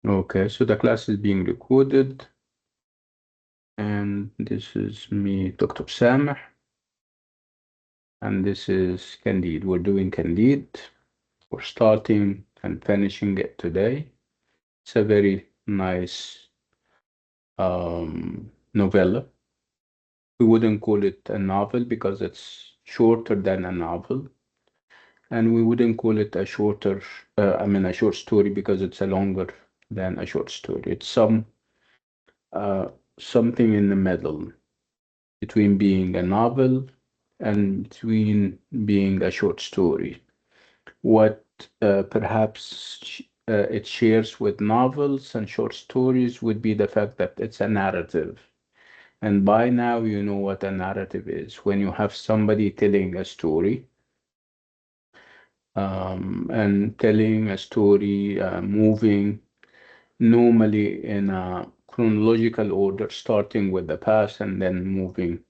Okay, so the class is being recorded, and this is me, Dr. Sameh, and this is Candide. We're doing Candide. We're starting and finishing it today. It's a very nice novella. We wouldn't call it a novel because it's shorter than a novel, and we wouldn't call it a a short story because it's a longer than a short story. It's uh, something in the middle between being a novel and between being a short story. What perhaps it shares with novels and short stories would be the fact that it's a narrative. And by now, you know what a narrative is. When you have somebody telling a story, and telling a story, moving normally in a chronological order, starting with the past and then moving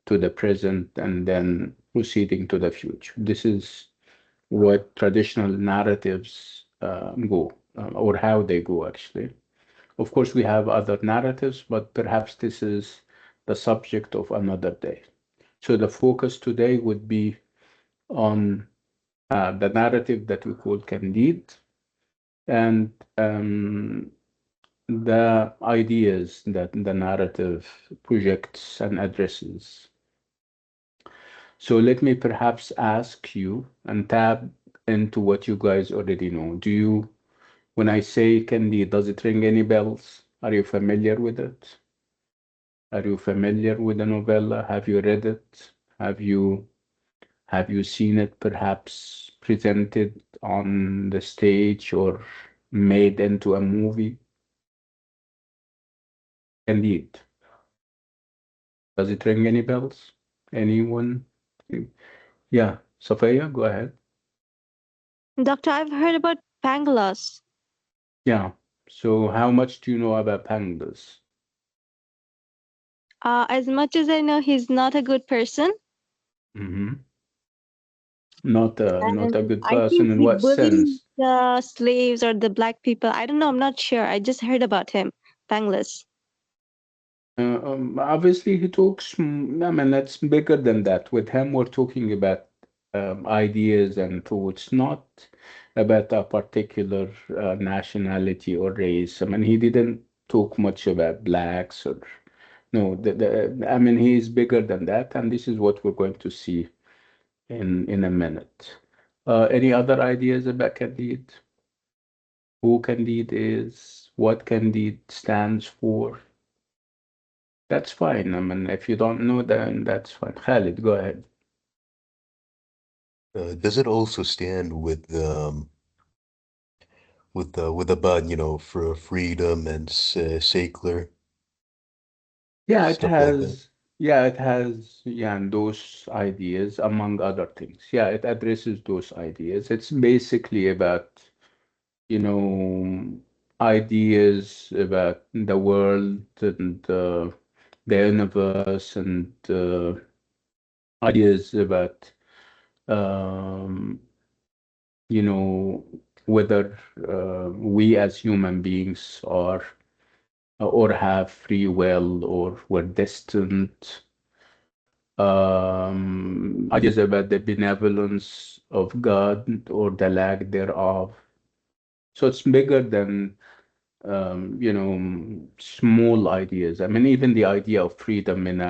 to the present and then proceeding to the future. This is what traditional narratives go, or how they go, actually. Of course, we have other narratives, but perhaps this is the subject of another day. So the focus today would be on the narrative that we call Candide and the ideas that the narrative projects and addresses. So let me perhaps ask you and tap into what you guys already know. When I say Candide, does it ring any bells? Are you familiar with it? Are you familiar with the novella? Have you read it? Have you seen it perhaps presented on the stage or made into a movie? Indeed. Does it ring any bells? Anyone? Yeah, Sophia, go ahead. Doctor, I've heard about Pangloss. Yeah. So how much do you know about pandas? As much as I know, he's not a good person, Mm-hmm. Not a and good I think person in he what bullies sense? the slaves or the black people. I don't know. I'm not sure. I just heard about him, Pangloss. Obviously, he talks. I mean, that's bigger than that. With him, we're talking about ideas and thoughts, not about a particular nationality or race. I mean, he didn't talk much about blacks or no. I mean, he is bigger than that, and this is what we're going to see in a minute. Any other ideas about Candide? Who Candide is? What Candide stands for? That's fine. I mean, if you don't know, then that's fine. Khalid, go ahead. Does it also stand with about for freedom and secular Yeah, it stuff like that? has. Yeah, it has. Yeah, and those ideas, among other things. Yeah, it addresses those ideas. It's basically about, you know, ideas about the world and the universe and ideas about, um, whether we as human beings are or have free will or we're destined. Ideas about the benevolence of God or the lack thereof. So it's bigger than small ideas. I mean, even the idea of freedom in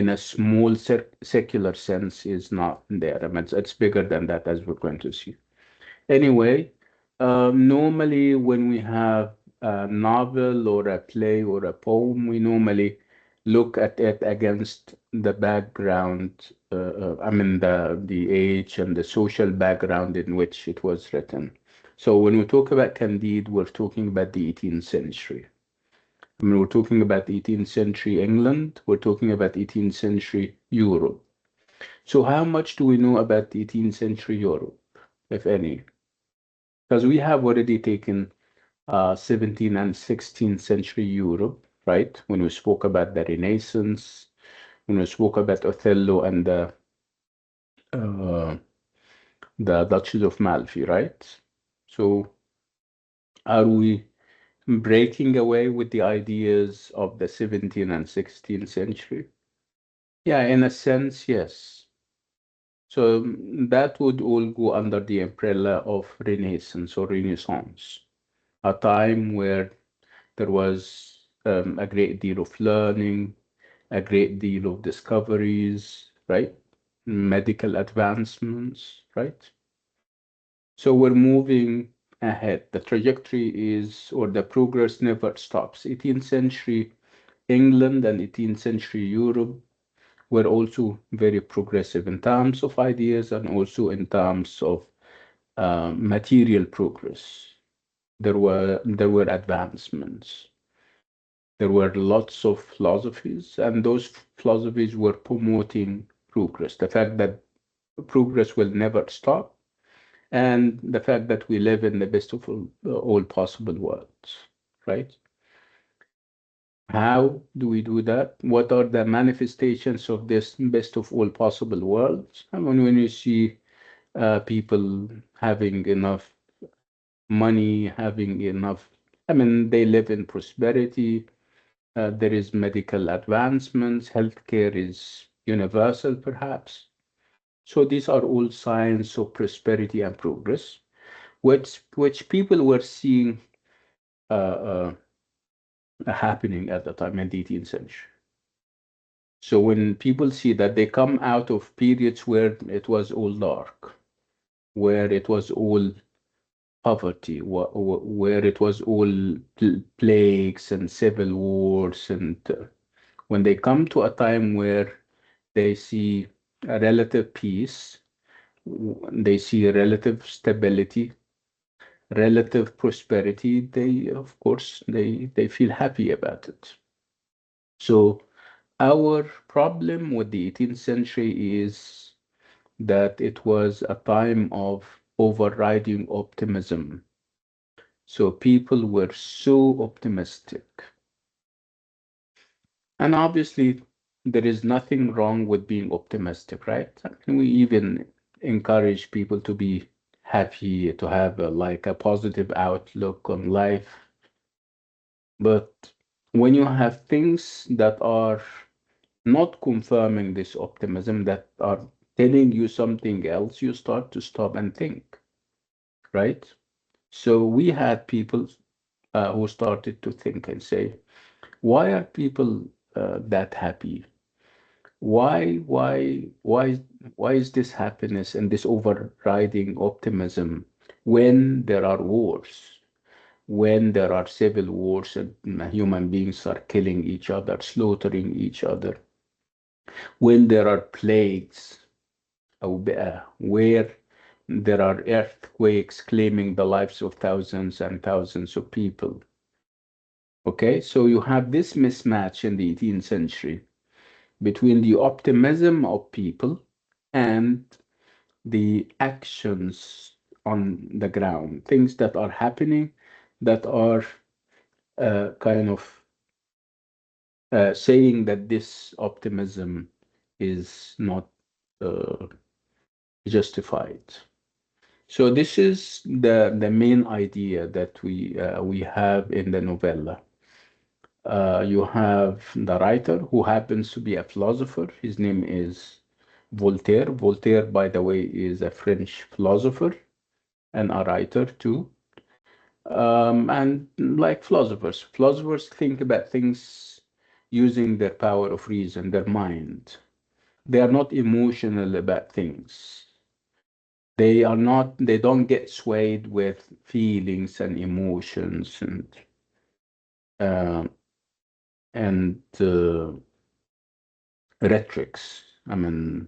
a small secular sense is not there. I mean, it's bigger than that, as we're going to see. Anyway, normally when we have a novel or a play or a poem, we normally look at it against the background, I mean the age and the social background in which it was written. So when we talk about Candide, we're talking about the 18th century. I mean, we're talking about 18th century England, we're talking about 18th century Europe. So how much do we know about the 18th century Europe, if any? Because we have already taken 17th and 16th century Europe, right? When we spoke about the Renaissance, when we spoke about Othello and uh, the Duchess of Malfi, right? So are we? breaking away with the ideas of the 17th and 16th century? Yeah, in a sense, yes. So that would all go under the umbrella of Renaissance or Renaissance, a time where there was a great deal of learning, a great deal of discoveries, right? Medical advancements, right? So we're moving ahead. The trajectory is, or the progress never stops. 18th century England and 18th century Europe were also very progressive in terms of ideas and also in terms of material progress. There were advancements. There were lots of philosophies, and those philosophies were promoting progress. The fact that progress will never stop, and the fact that we live in the best of all possible worlds, right? How do we do that? What are the manifestations of this best of all possible worlds? I mean, when you see people having enough money, having enough, I mean, they live in prosperity. There is medical advancements. Healthcare is universal, perhaps. So these are all signs of prosperity and progress, which people were seeing happening at the time in the 18th century. So when people see that, they come out of periods where it was all dark, where it was all poverty, where it was all plagues and civil wars, and when they come to a time where they see a relative peace, they see a relative stability, relative prosperity, they, of course, they feel happy about it. So our problem with the 18th century is that it was a time of overriding optimism. So people were so optimistic. And obviously, there is nothing wrong with being optimistic, right? I mean, we even encourage people to be happy, to have like a positive outlook on life. But when you have things that are not confirming this optimism, that are telling you something else, you start to stop and think, right? So we had people who started to think and say, why are people that happy? Why, why is this happiness and this overriding optimism when there are wars, when there are civil wars and human beings are killing each other, slaughtering each other, when there are plagues, where there are earthquakes claiming the lives of thousands and thousands of people. Okay, so you have this mismatch in the 18th century between the optimism of people and the actions on the ground, things that are happening that are kind of saying that this optimism is not uh, justified. So this is the main idea that we have in the novella. You have the writer who happens to be a philosopher. His name is Voltaire. Voltaire, by the way, is a French philosopher and a writer too. And like philosophers think about things using their power of reason, their mind. They are not emotional about things. They don't get swayed with feelings and emotions uh, and rhetorics. I mean,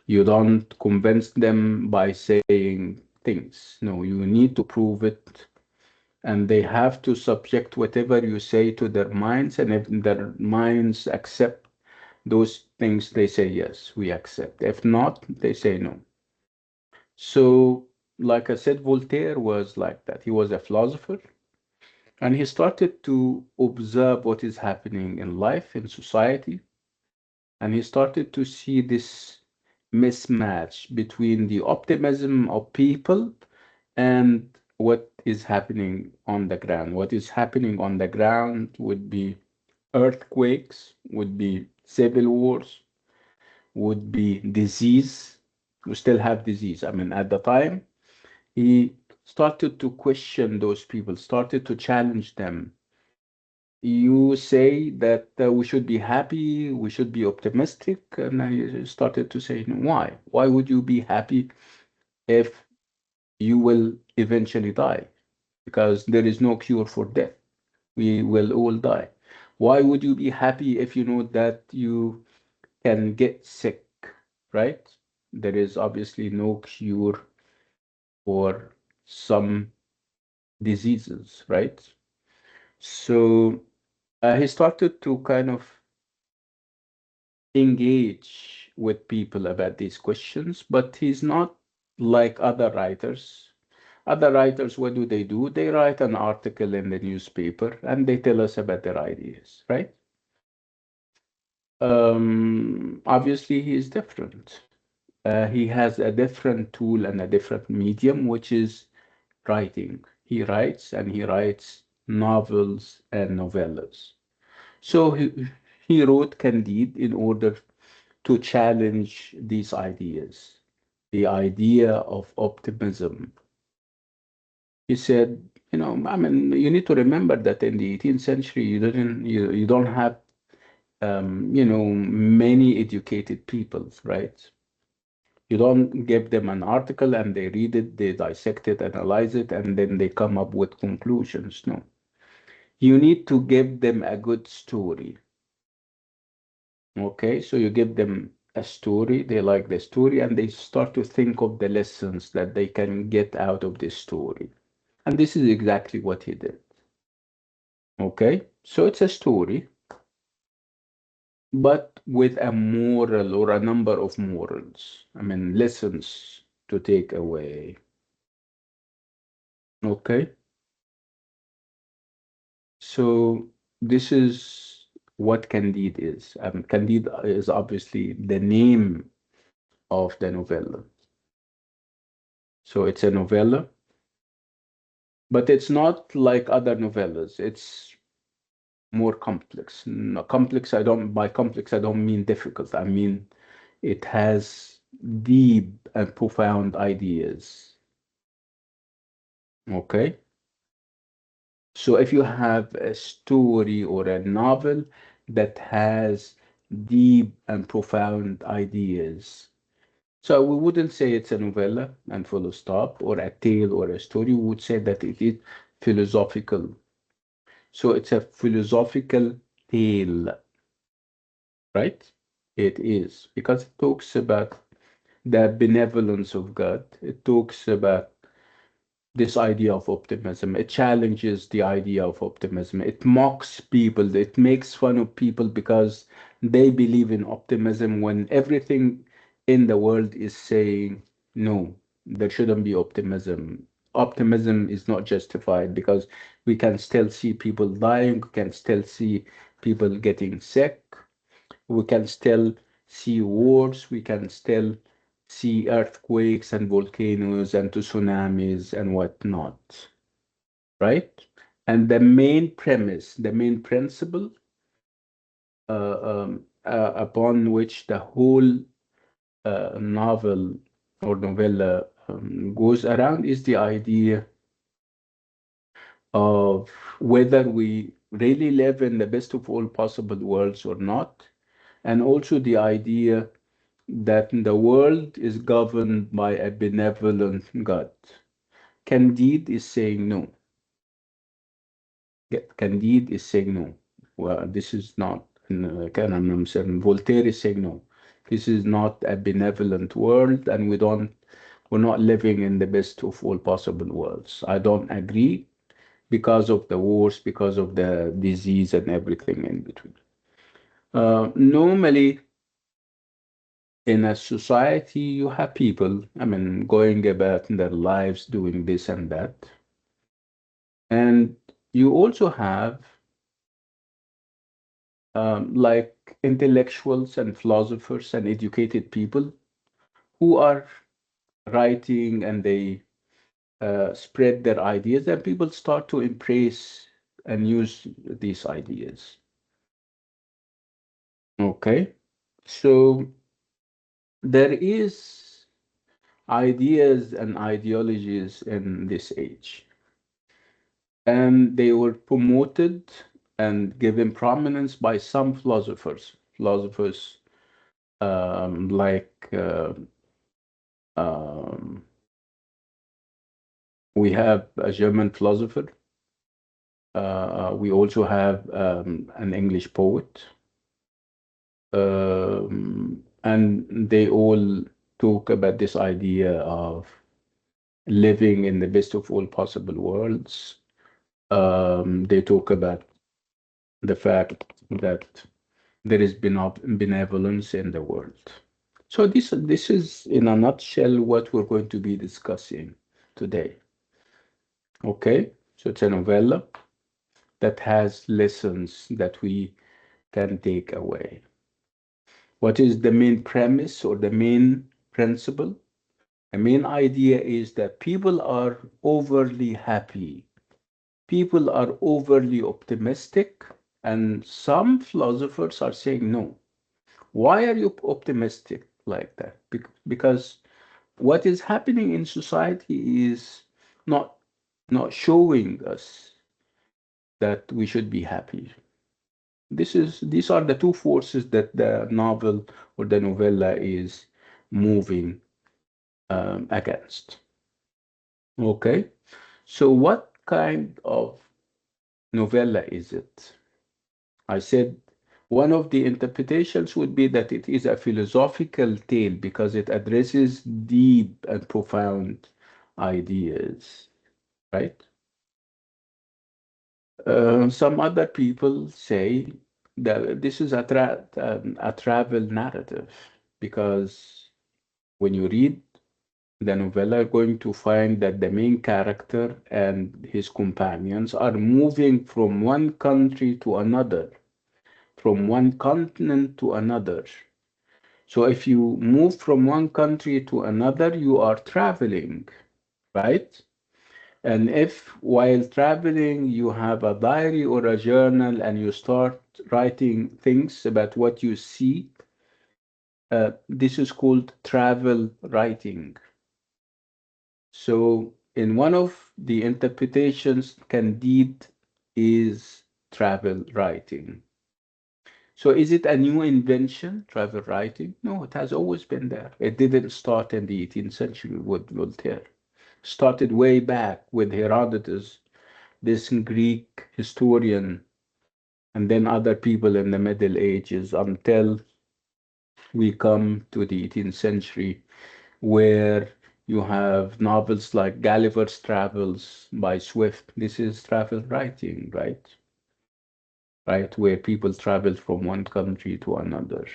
you don't convince them by saying things. No, you need to prove it, and they have to subject whatever you say to their minds, and if their minds accept those things, they say yes, we accept. If not, they say no. So, like I said, Voltaire was like that. He was a philosopher, and he started to observe what is happening in life, in society, and he started to see this mismatch between the optimism of people and what is happening on the ground. What is happening on the ground would be earthquakes, would be civil wars, would be disease. We still have disease. I mean, at the time, he started to question those people, started to challenge them. You say that we should be happy, we should be optimistic, and I started to say, why? Why would you be happy if you will eventually die? Because there is no cure for death. We will all die. Why would you be happy if you know that you can get sick, right? There is obviously no cure for some diseases, right? So he started to kind of engage with people about these questions, but he's not like other writers. Other writers, what do? They write an article in the newspaper and they tell us about their ideas, right? Obviously, he is different. He has a different tool and a different medium, which is writing. He writes and he writes novels and novellas. So he wrote Candide in order to challenge these ideas. The idea of optimism. He said, I mean, you need to remember that in the 18th century, you don't have, many educated people, right? You don't give them an article and they read it, they dissect it, analyze it, and then they come up with conclusions. No. You need to give them a good story. Okay, so you give them a story, they like the story, and they start to think of the lessons that they can get out of this story. And this is exactly what he did. Okay, so it's a story, but with a moral or a number of morals. I mean, lessons to take away. Okay, so this is what Candide is. Candide is obviously the name of the novella. So it's a novella, but it's not like other novellas. It's more complex. No, complex, by complex, I don't mean difficult. I mean, it has deep and profound ideas. Okay? So if you have a story or a novel that has deep and profound ideas, so we wouldn't say it's a novella and full of stop, or a tale or a story. We would say that it is philosophical. So it's a philosophical tale, right? It is because it talks about the benevolence of God. It talks about this idea of optimism. It challenges the idea of optimism. It mocks people. It makes fun of people because they believe in optimism when everything in the world is saying, no, there shouldn't be optimism. Optimism is not justified because we can still see people dying, we can still see people getting sick, we can still see wars, we can still see earthquakes and volcanoes and tsunamis and whatnot, right? And the main premise, the main principle upon which the whole novel or novella goes around is the idea of whether we really live in the best of all possible worlds or not, and also the idea that the world is governed by a benevolent God. Candide is saying no. Candide is saying no. Well, this is not, I'm saying Voltaire is saying no. This is not a benevolent world, and we're not living in the best of all possible worlds. I don't agree because of the wars, because of the disease and everything in between. Normally, in a society, you have people, I mean, going about their lives doing this and that. And you also have like intellectuals and philosophers and educated people who are writing and they spread their ideas, and people start to embrace and use these ideas. Okay, so there is ideas and ideologies in this age, and they were promoted and given prominence by some philosophers like um, we have a German philosopher. We also have an English poet, and they all talk about this idea of living in the best of all possible worlds. They talk about the fact that there is benevolence in the world. So this is in a nutshell what we're going to be discussing today. Okay, so it's a novella that has lessons that we can take away. What is the main premise or the main principle? The main idea is that people are overly happy. People are overly optimistic, and some philosophers are saying, no, why are you optimistic like that? Because what is happening in society is not not showing us that we should be happy. These are the two forces that the novel or the novella is moving against. Okay, so what kind of novella is it? I said one of the interpretations would be that it is a philosophical tale because it addresses deep and profound ideas, right? Some other people say that this is a travel narrative because when you read the novella, you're going to find that the main character and his companions are moving from one country to another, from one continent to another. So if you move from one country to another, you are traveling, right? And if while traveling you have a diary or a journal and you start writing things about what you see, this is called travel writing. So in one of the interpretations, Candide is travel writing. So is it a new invention, travel writing? No, it has always been there. It didn't start in the 18th century with Voltaire. Started way back with Herodotus, this Greek historian, and then other people in the Middle Ages until we come to the 18th century, where you have novels like Gulliver's Travels by Swift. This is travel writing, right? Right, where people travel from one country to another.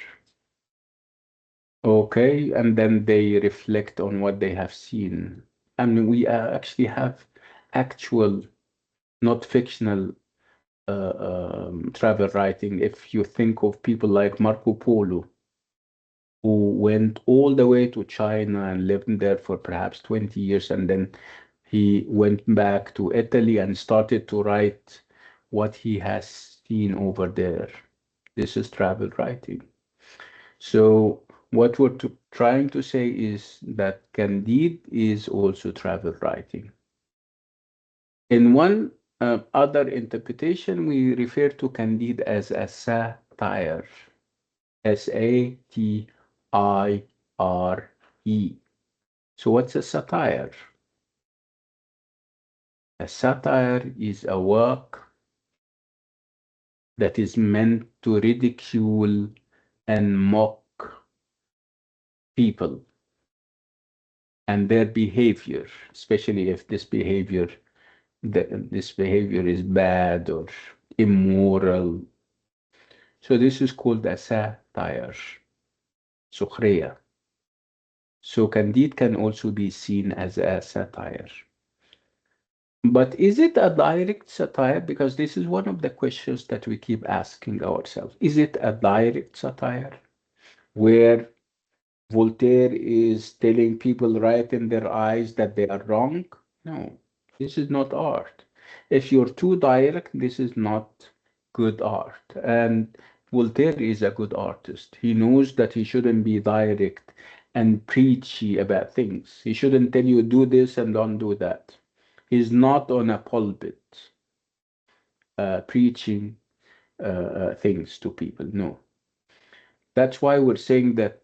Okay, and then they reflect on what they have seen. I mean, we actually have actual, not fictional, travel writing. If you think of people like Marco Polo, who went all the way to China and lived there for perhaps 20 years, and then he went back to Italy and started to write what he has seen over there. This is travel writing. So what we're trying to say is that Candide is also travel writing. In one other interpretation, we refer to Candide as a satire. Satire. So what's a satire? A satire is a work that is meant to ridicule and mock people and their behavior, especially if this behavior is bad or immoral. So this is called a satire, سخرية. So Candide can also be seen as a satire. But is it a direct satire? Because this is one of the questions that we keep asking ourselves. Is it a direct satire where Voltaire is telling people right in their eyes that they are wrong? No, this is not art. If you're too direct, this is not good art. And Voltaire is a good artist. He knows that he shouldn't be direct and preachy about things. He shouldn't tell you do this and don't do that. He's not on a pulpit preaching things to people. No. That's why we're saying that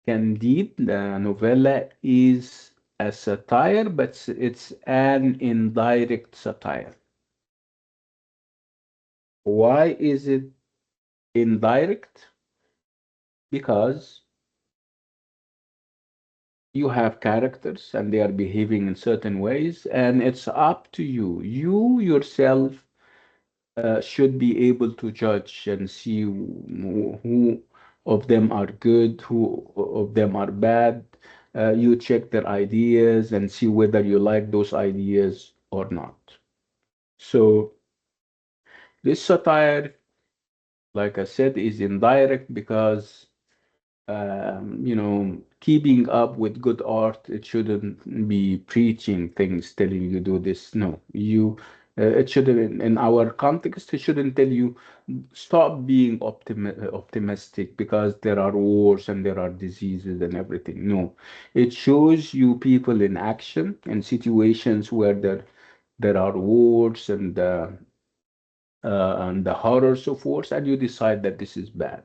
Candide, the novella, is a satire, but it's an indirect satire. Why is it indirect? Because you have characters and they are behaving in certain ways, and it's up to you. You yourself should be able to judge and see who of them are good, who of them are bad. You check their ideas and see whether you like those ideas or not. So this satire, like I said, is indirect because keeping up with good art, it shouldn't be preaching things, telling you do this. No, it shouldn't, in our context, it shouldn't tell you stop being optimistic because there are wars and there are diseases and everything. No, it shows you people in action in situations where there are wars and the horrors of wars, and you decide that this is bad.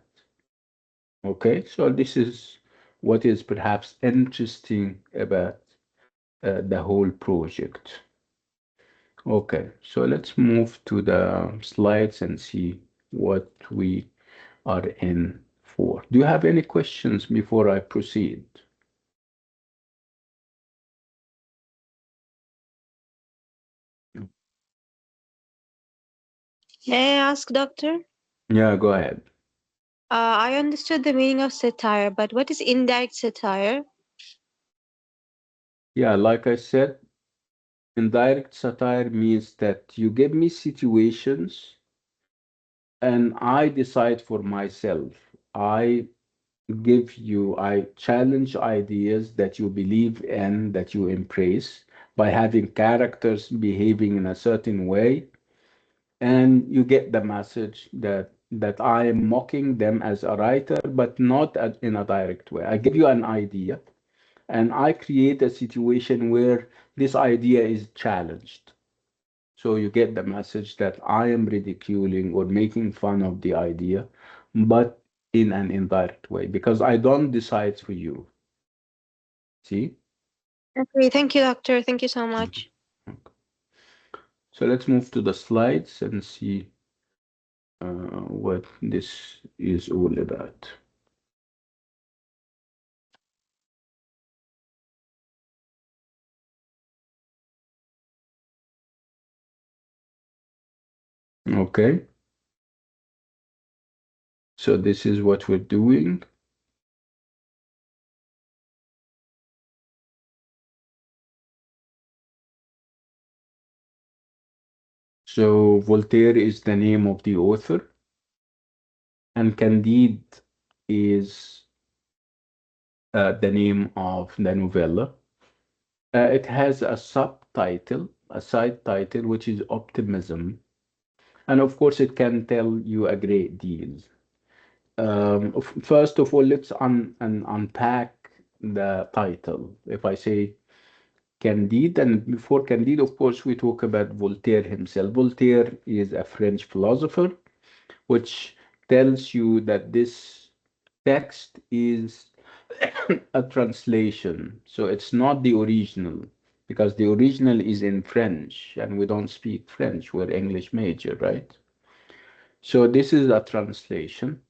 Okay, so this is what is perhaps interesting about the whole project. Okay, so let's move to the slides and see what we are in for. Do you have any questions before I proceed? May I ask, Doctor? Yeah, go ahead. I understood the meaning of satire, but what is indirect satire? Yeah, like I said, indirect satire means that you give me situations and I decide for myself. I challenge ideas that you believe in, that you embrace by having characters behaving in a certain way, and you get the message that I am mocking them as a writer, but not in a direct way. I give you an idea, and I create a situation where this idea is challenged. So you get the message that I am ridiculing or making fun of the idea, but in an indirect way, because I don't decide for you. See? Okay, thank you, Doctor. Thank you so Mhm. much. So let's move to the slides and see what this is all about. Okay, so this is what we're doing. So Voltaire is the name of the author, and Candide is the name of the novella. It has a subtitle, a side title, which is optimism. And of course, it can tell you a great deal. First of all, let's unpack the title. If I say Candide, and before Candide, of course, we talk about Voltaire himself. Voltaire is a French philosopher, which tells you that this text is a translation. So it's not the original, because the original is in French, and we don't speak French. We're English major, right? So this is a translation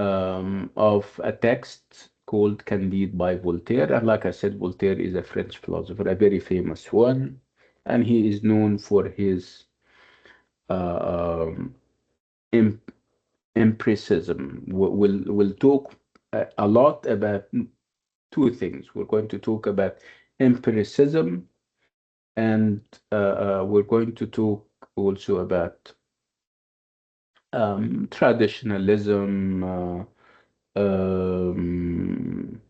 of a text called Candide by Voltaire. And like I said, Voltaire is a French philosopher, a very famous one, and he is known for his uh, um, em- empiricism. We'll talk a lot about two things. We're going to talk about empiricism, and we're going to talk also about traditionalism, um,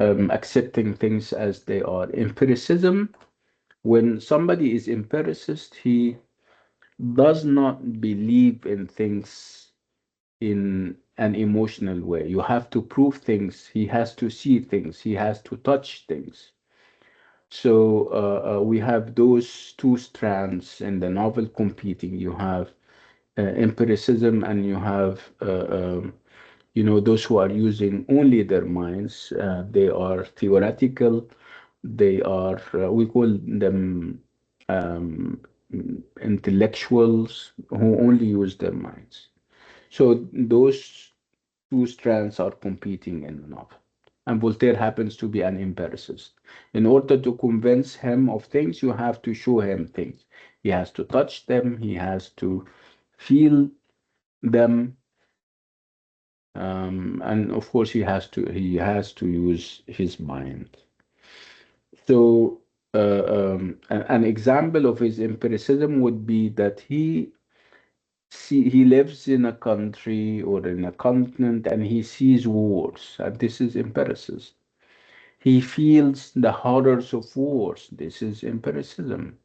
accepting things as they are. Empiricism, when somebody is empiricist, he does not believe in things in an emotional way. You have to prove things, he has to see things, he has to touch things. So we have those two strands in the novel competing. You have empiricism, and you have those who are using only their minds. They are theoretical. They are we call them um, intellectuals who only use their minds. So those two strands are competing in the novel. And Voltaire happens to be an empiricist. In order to convince him of things, you have to show him things. He has to touch them, he has to feel them, and of course he has to use his mind. So an example of his empiricism would be that he lives in a country or in a continent and he sees wars, and this is empiricism. He feels the horrors of wars. This is empiricism.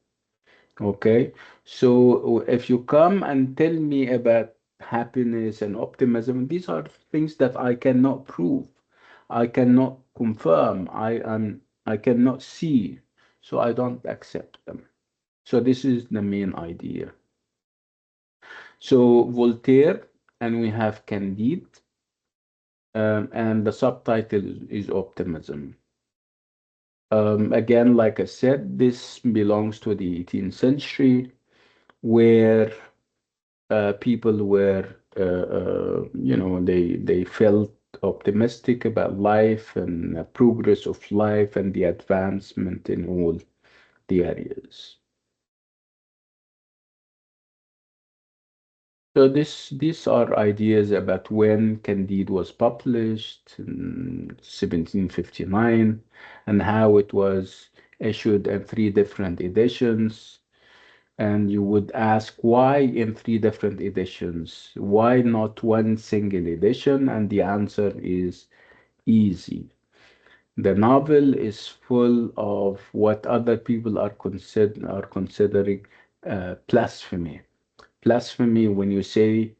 Okay. So if you come and tell me about happiness and optimism, these are things that I cannot prove. I cannot confirm. I cannot see. So I don't accept them. So this is the main idea. So Voltaire, and we have Candide, and the subtitle is optimism. Again, like I said, this belongs to the 18th century, where people were, they felt optimistic about life and progress of life and the advancement in all the areas. So these are ideas about when Candide was published in 1759, and how it was issued in three different editions. And you would ask, why in three different editions? Why not one single edition? And the answer is easy. The novel is full of what other people are considering blasphemy. Blasphemy, when you say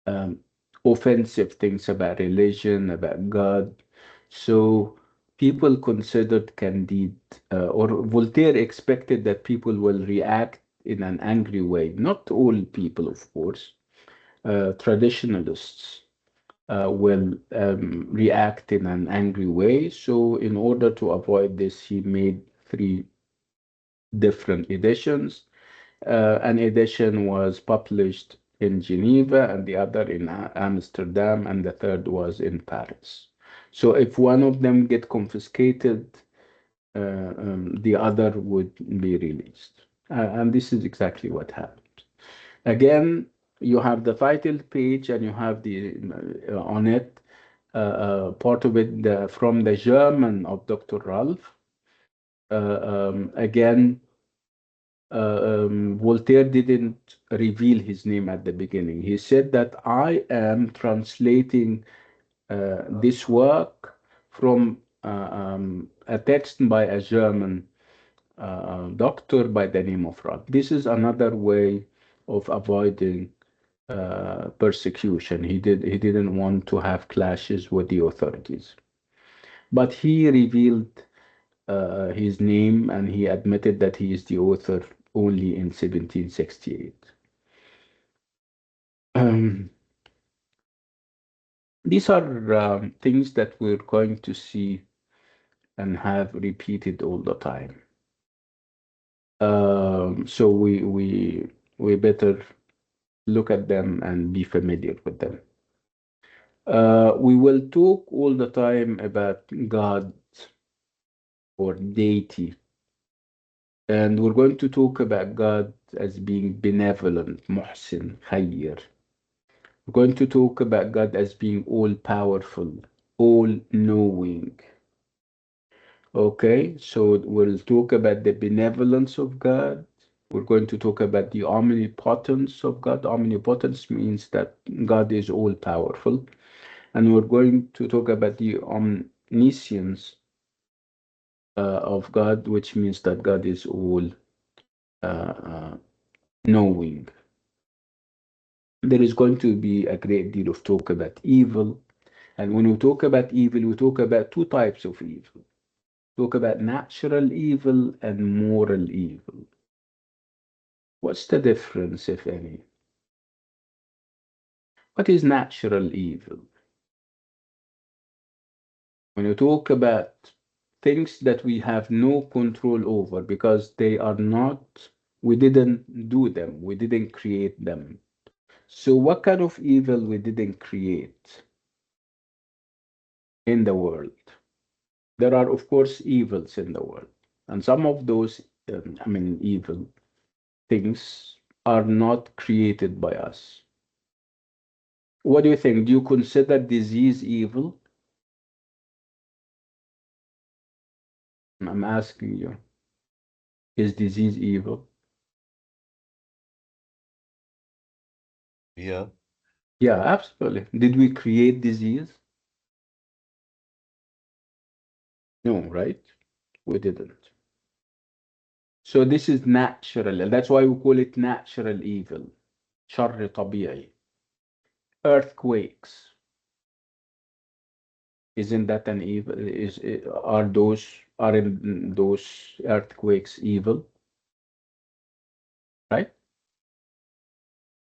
um, offensive things about religion, about God. So people considered Candide, or Voltaire expected that people will react in an angry way. Not all people, of course. Traditionalists will react in an angry way. So, in order to avoid this, he made three different editions. An edition was published in Geneva, and the other in Amsterdam, and the third was in Paris. So if one of them get confiscated, the other would be released. And this is exactly what happened. Again, you have the title page, and you have the on it part of it from the German of Dr. Ralph. Again, Voltaire didn't reveal his name at the beginning. He said that I am translating this work from a text by a German doctor by the name of Rad. This is another way of avoiding persecution. He didn't want to have clashes with the authorities, but he revealed his name, and he admitted that he is the author only in 1768. Um, these are things that we're going to see and have repeated all the time. So we better look at them and be familiar with them. We will talk all the time about God or deity, and we're going to talk about God as being benevolent, muhsin, khayyir. We're going to talk about God as being all powerful, all knowing. Okay, so we'll talk about the benevolence of God. We're going to talk about the omnipotence of God. Omnipotence means that God is all powerful. And we're going to talk about the omniscience of God, which means that God is all knowing. There is going to be a great deal of talk about evil. And when we talk about evil, we talk about two types of evil. Talk about natural evil and moral evil. What's the difference, if any? What is natural evil? When you talk about things that we have no control over because they are not, we didn't do them, we didn't create them. So, what kind of evil we didn't create in the world? There are, of course, evils in the world, and some of those, evil things are not created by us. What do you think? Do you consider disease evil? I'm asking you, is disease evil? Yeah. Yeah, absolutely. Did we create disease? No, right? We didn't. So this is natural, and that's why we call it natural evil. شر طبيعي. Earthquakes. Isn't that an evil? Aren't those earthquakes evil? Right?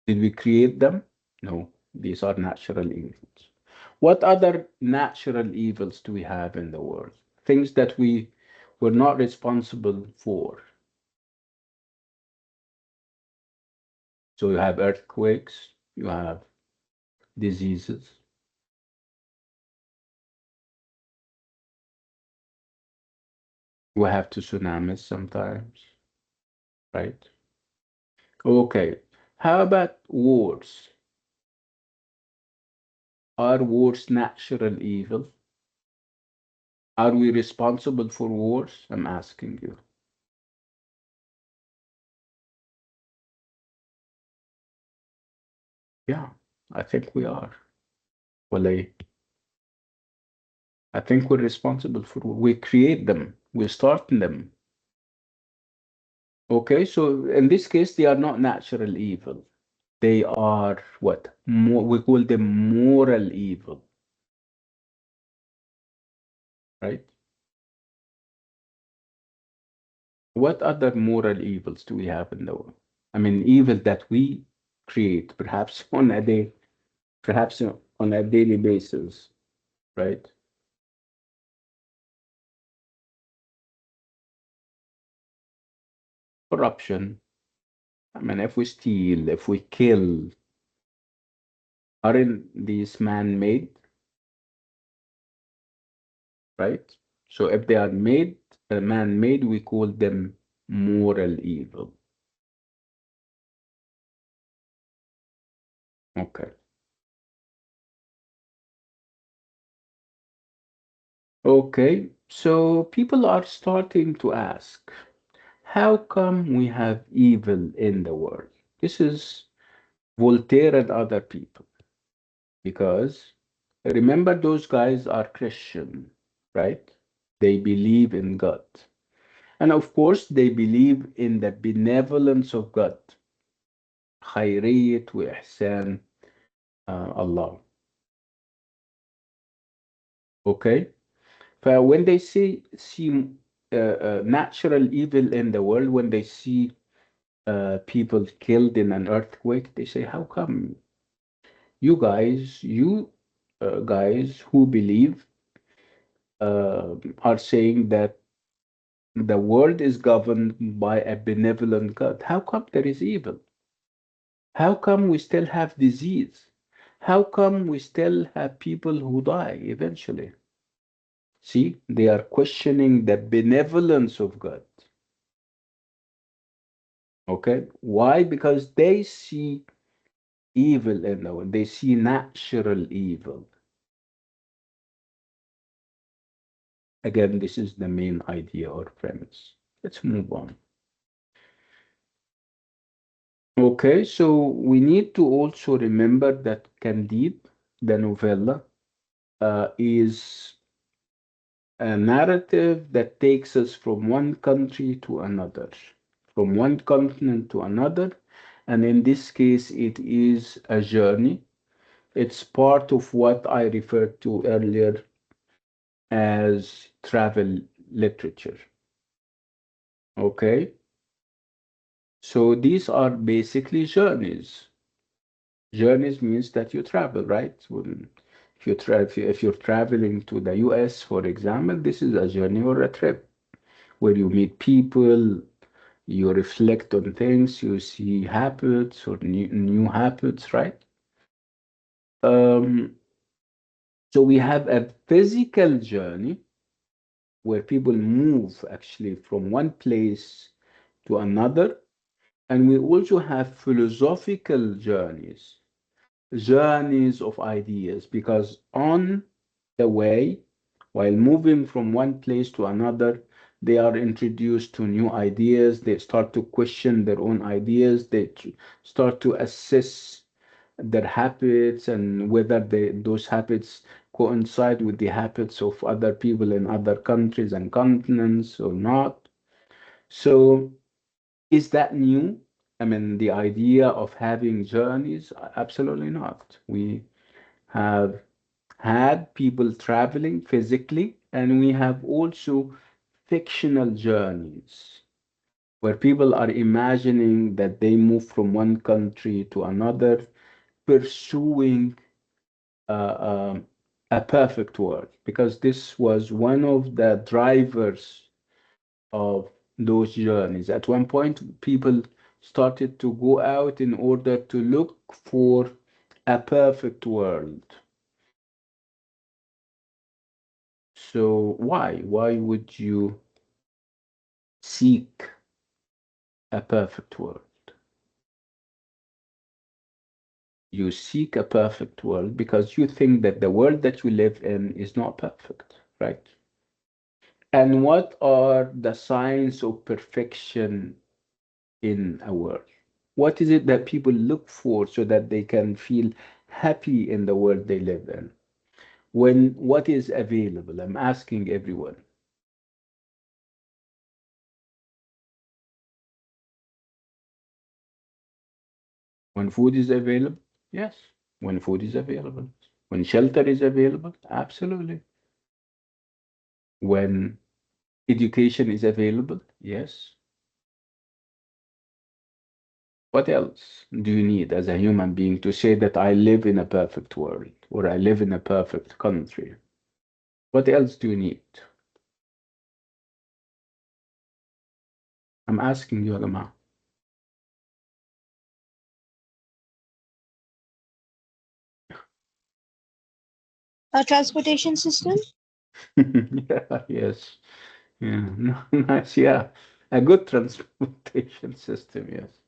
Did we create them? No, these are natural evils. What other natural evils do we have in the world? Things that we were not responsible for. So you have earthquakes, you have diseases, we have tsunamis sometimes, right? Okay. How about wars? Are wars natural evil? Are we responsible for wars? I'm asking you. Yeah, I think we are. Well, I think we're responsible for we create them, we start them. Okay, so in this case, they are not natural evil. They are what? We call them moral evil, right? What other moral evils do we have in the world? Evil that we create, perhaps perhaps on a daily basis, right? Corruption. If we steal, if we kill, aren't these man-made, right? So if they are man-made, we call them moral evil. Okay. Okay. So people are starting to ask, how come we have evil in the world? This is Voltaire and other people, because remember those guys are Christian, right? They believe in God. And of course, they believe in the benevolence of God. خيرية وإحسان Allah. Okay? When they see natural evil in the world, when they see people killed in an earthquake, they say, how come you guys who believe are saying that the world is governed by a benevolent God? How come there is evil? How come we still have disease? How come we still have people who die eventually? See, they are questioning the benevolence of God. Okay? Why? Because they see evil in the world, they see natural evil. Again, this is the main idea or premise. Let's move on. Okay, so we need to also remember that Candide, the novella, is a narrative that takes us from one country to another, from one continent to another. And in this case, it is a journey. It's part of what I referred to earlier as travel literature. Okay? So these are basically journeys. Journeys means that you travel, right? If you're traveling to the US, for example, this is a journey or a trip where you meet people, you reflect on things, you see habits or new habits, right? Um, so we have a physical journey where people move actually from one place to another, and we also have philosophical journeys, journeys of ideas, because on the way, while moving from one place to another, they are introduced to new ideas. They start to question their own ideas. They start to assess their habits and whether those habits coincide with the habits of other people in other countries and continents or not. So, is that new? I mean, the idea of having journeys? Absolutely not. We have had people traveling physically, and we have also fictional journeys where people are imagining that they move from one country to another, pursuing um, a perfect world, because this was one of the drivers of those journeys. At one point, people started to go out in order to look for a perfect world. So why? Why would you seek a perfect world? You seek a perfect world because you think that the world that you live in is not perfect, right? And what are the signs of perfection in a world? What is it that people look for so that they can feel happy in the world they live in? When what is available? I'm asking everyone. When food is available? Yes. When food is available. When shelter is available? Absolutely. When education is available? Yes. What else do you need as a human being to say that I live in a perfect world or I live in a perfect country? What else do you need? I'm asking you, Alama. A transportation system? Yeah, yes. Yeah, nice. Yeah, a good transportation system. Yes.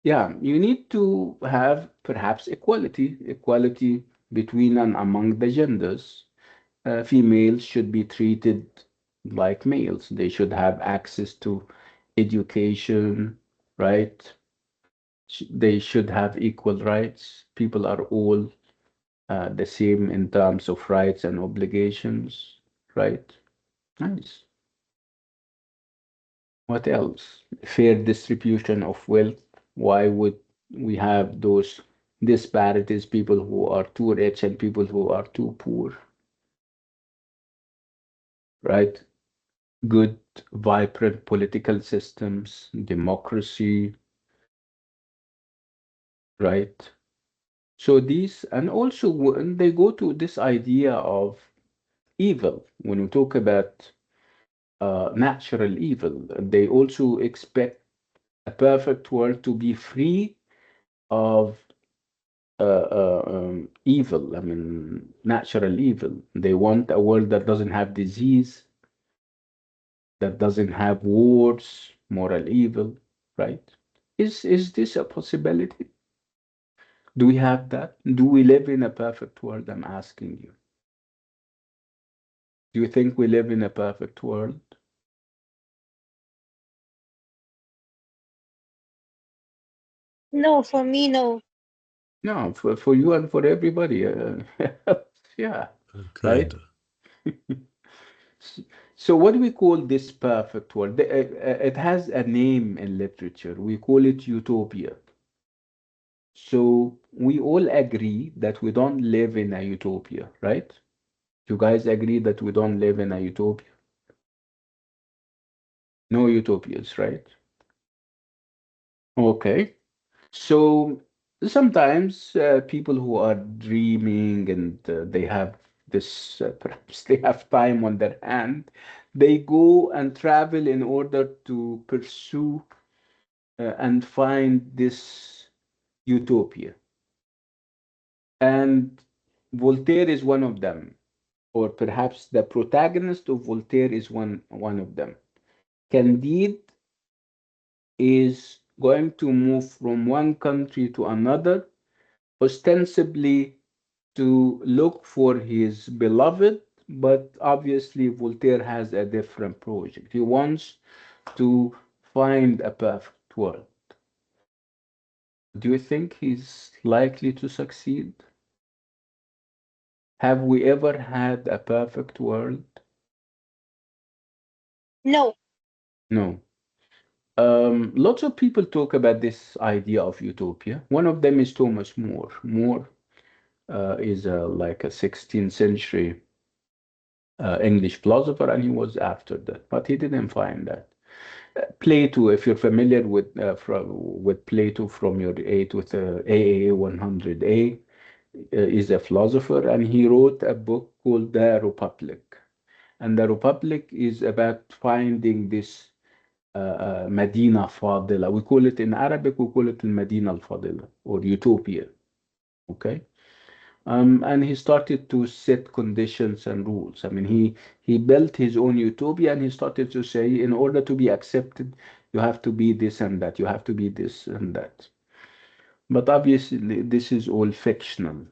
Yeah, you need to have perhaps equality between and among the genders. Females should be treated like males. They should have access to education, right? They should have equal rights. People are all the same in terms of rights and obligations, right? Nice. What else? Fair distribution of wealth. Why would we have those disparities, people who are too rich and people who are too poor, right? Good, vibrant political systems, democracy, right? So these, and also when they go to this idea of evil, when we talk about natural evil, they also expect a perfect world to be free of evil. I mean, natural evil. They want a world that doesn't have disease, that doesn't have wars, moral evil, right? Is this a possibility? Do we have that? Do we live in a perfect world? I'm asking you. Do you think we live in a perfect world? No, for me, no. No, for you and for everybody. Yeah, right? Kinda. S- So what do we call this perfect world? It has a name in literature. We call it utopia. So we all agree that we don't live in a utopia, right? You guys agree that we don't live in a utopia? No utopias, right? Okay. So sometimes people who are dreaming and they have this, perhaps they have time on their hand, they go and travel in order to pursue and find this utopia. And Voltaire is one of them, or perhaps the protagonist of Voltaire is one of them. Candide is going to move from one country to another, ostensibly to look for his beloved, but obviously Voltaire has a different project. He wants to find a perfect world. Do you think he's likely to succeed? Have we ever had a perfect world? No. No. Lots of people talk about this idea of utopia. One of them is Thomas More. More is like a 16th century English philosopher, and he was after that, but he didn't find that. Plato, if you're familiar with Plato from your A with AAA 100A, is a philosopher, and he wrote a book called The Republic. And The Republic is about finding this Medina Fadila. We call it in Arabic, we call it Medina Al Fadila or Utopia. Okay. And he started to set conditions and rules. I mean, he built his own utopia and he started to say, in order to be accepted, you have to be this and that, you have to be this and that. But obviously, this is all fictional.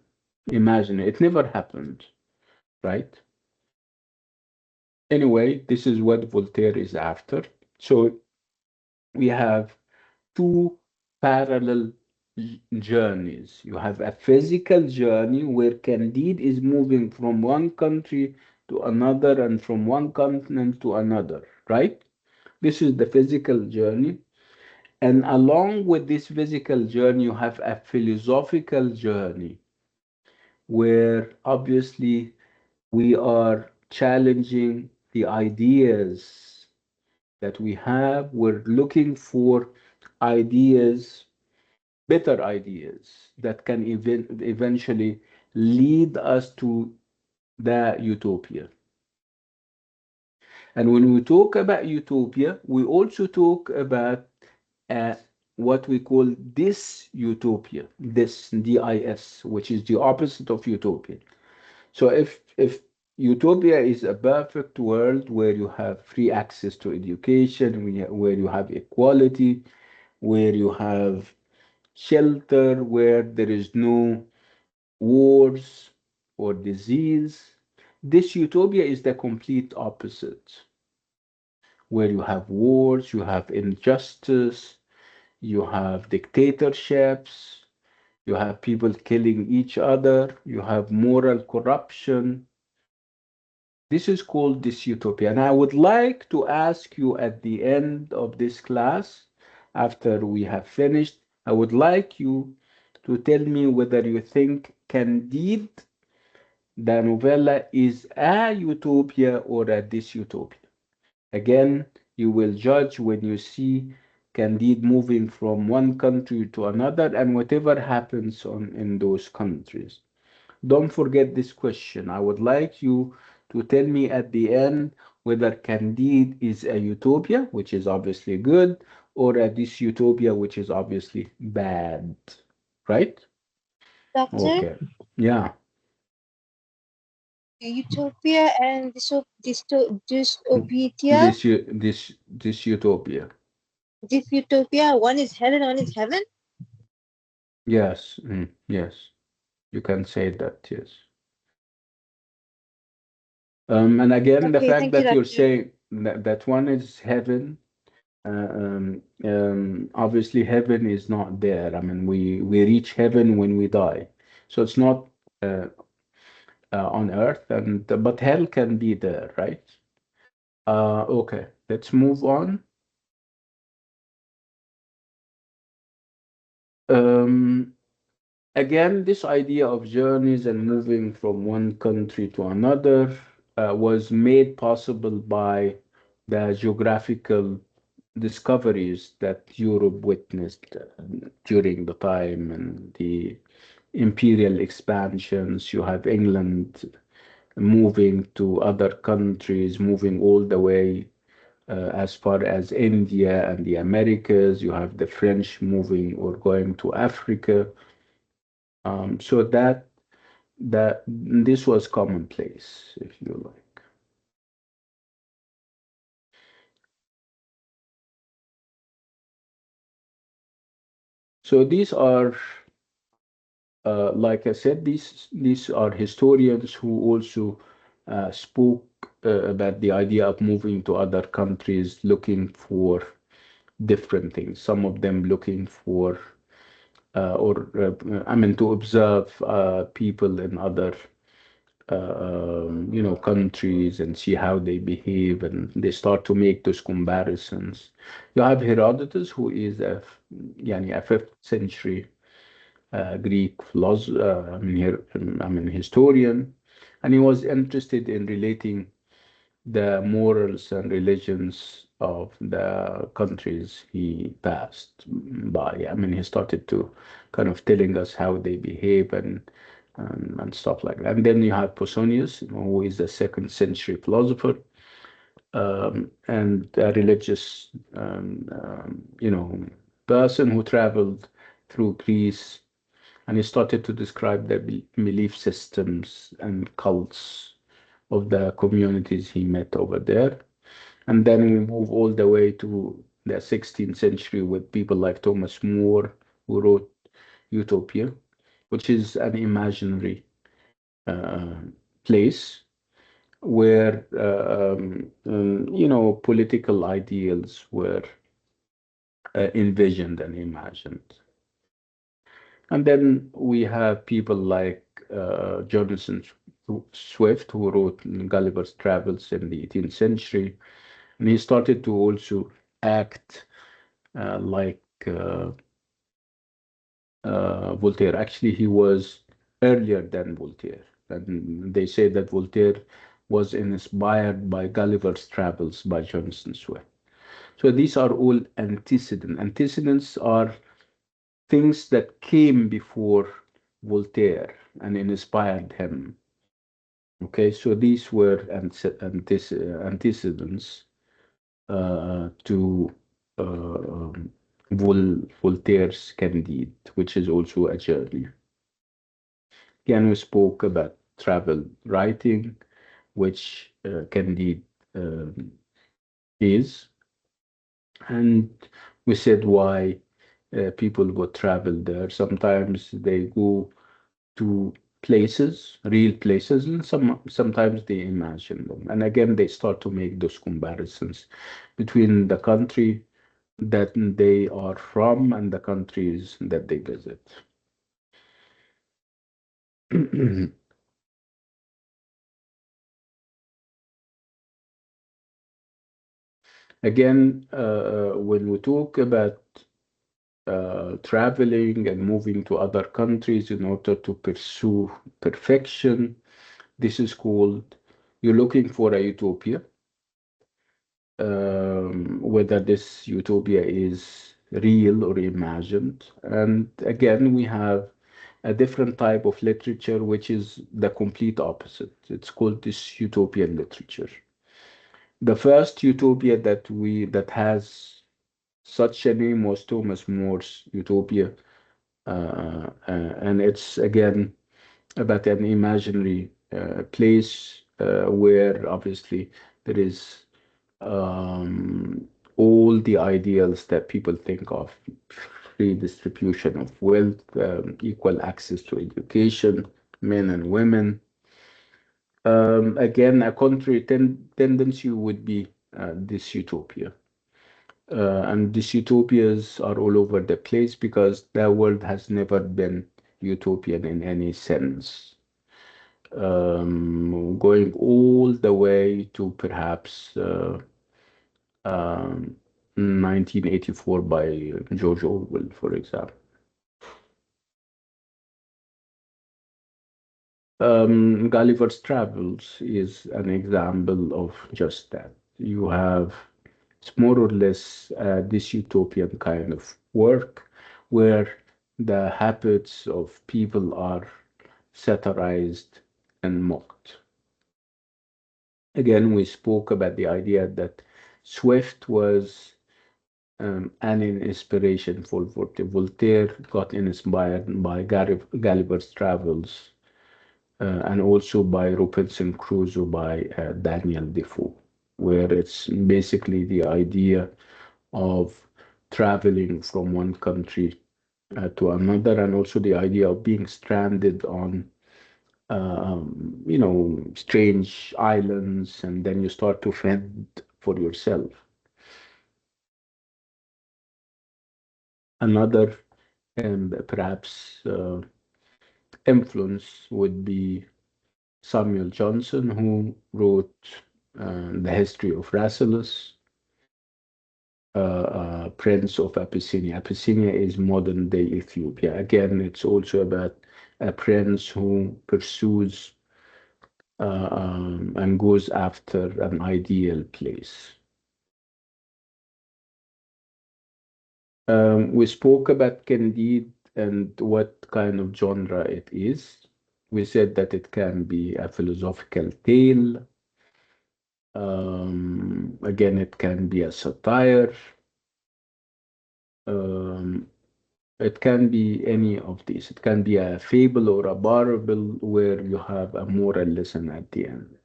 Imagine it never happened, right? Anyway, this is what Voltaire is after. So we have two parallel journeys. You have a physical journey where Candide is moving from one country to another and from one continent to another, right? This is the physical journey. And along with this physical journey, you have a philosophical journey where obviously we are challenging the ideas that we have. We're looking for ideas, better ideas that can eventually lead us to the utopia. And when we talk about utopia, we also talk about uh, what we call dystopia, DIS, which is the opposite of utopia. So if utopia is a perfect world where you have free access to education, where you have equality, where you have shelter, where there is no wars or disease. This utopia is the complete opposite, where you have wars, you have injustice, you have dictatorships, you have people killing each other, you have moral corruption. This is called this utopia. And I would like to ask you at the end of this class, after we have finished, I would like you to tell me whether you think Candide, the novella, is a utopia or a dystopia. Again, you will judge when you see Candide moving from one country to another and whatever happens in those countries. Don't forget this question. I would like you to tell me at the end whether Candide is a utopia, which is obviously good, or a dystopia, which is obviously bad. Right? Doctor, Okay. Yeah. utopia and dystopia, This utopia. this utopia, one is hell and one is heaven. Yes. Yes. You can say that. Yes. And again, the Okay, fact thank you, that you're doctor. saying that one is heaven, obviously heaven is not there. I mean, we reach heaven when we die, so it's not uh, on earth, and but hell can be there, right? Okay, let's move on. Um, Again, this idea of journeys and moving from one country to another was made possible by the geographical discoveries that Europe witnessed during the time and the imperial expansions. You have England moving to other countries, moving all the way as far as India and the Americas. You have the French moving or going to Africa. So that this was commonplace, if you like. So these are, like I said, these are historians who also spoke about the idea of moving to other countries, looking for different things. Some of them looking for, or I mean, to observe people in other countries and see how they behave, and they start to make those comparisons. You have Herodotus, who is a fifth century Greek philosopher, I mean historian, and he was interested in relating the morals and religions of the countries he passed by. I mean, he started to kind of telling us how they behave and stuff like that. And then you have Pausanias, who is a second century philosopher and a religious, person who traveled through Greece, and he started to describe the belief systems and cults of the communities he met over there. And then we move all the way to the 16th century with people like Thomas More, who wrote Utopia, which is an imaginary uh, place where political ideals were envisioned and imagined. And then we have people like Jonathan Swift, who wrote Gulliver's Travels in the 18th century, and he started to also act like Voltaire. Actually, he was earlier than Voltaire, and they say that Voltaire was inspired by Gulliver's Travels by Jonathan Swift. So these are all antecedents. Antecedents are things that came before Voltaire and inspired him. Okay, so these were antecedents to Voltaire's Candide, which is also a journey. Again, we spoke about travel writing, which Candide um, is, and we said why people would travel there. Sometimes they go to places, real places, and sometimes they imagine them. And again, they start to make those comparisons between the country that they are from and the countries that they visit. Again, when we talk about traveling and moving to other countries in order to pursue perfection, this is called you're looking for a utopia. Whether this utopia is real or imagined. And again, we have a different type of literature, which is the complete opposite. It's called this utopian literature. The first utopia that has such a name was Thomas More's Utopia, and it's again about an imaginary place where obviously there is all the ideals that people think of: free distribution of wealth, equal access to education, men and women. Again, a contrary tendency would be this utopia. And these utopias are all over the place because the world has never been utopian in any sense. going all the way to perhaps 1984 by George Orwell, for example. Gulliver's Travels is an example of just that. You have it's more or less this utopian kind of work where the habits of people are satirized and mocked. Again, we spoke about the idea that Swift was an inspiration for Voltaire. Voltaire got inspired by Gulliver's Travels and also by Robinson Crusoe by Daniel Defoe, where it's basically the idea of traveling from one country to another, and also the idea of being stranded on, strange islands, and then you start to fend for yourself. Another perhaps influence would be Samuel Johnson, who wrote The History of Rasselas, Prince of Abyssinia. Abyssinia is modern day Ethiopia. Again, it's also about a prince who pursues and goes after an ideal place. We spoke about Candide and what kind of genre it is. We said that it can be a philosophical tale. Again, it can be a satire. Um, it can be any of these. It can be a fable or a parable where you have a moral lesson at the end.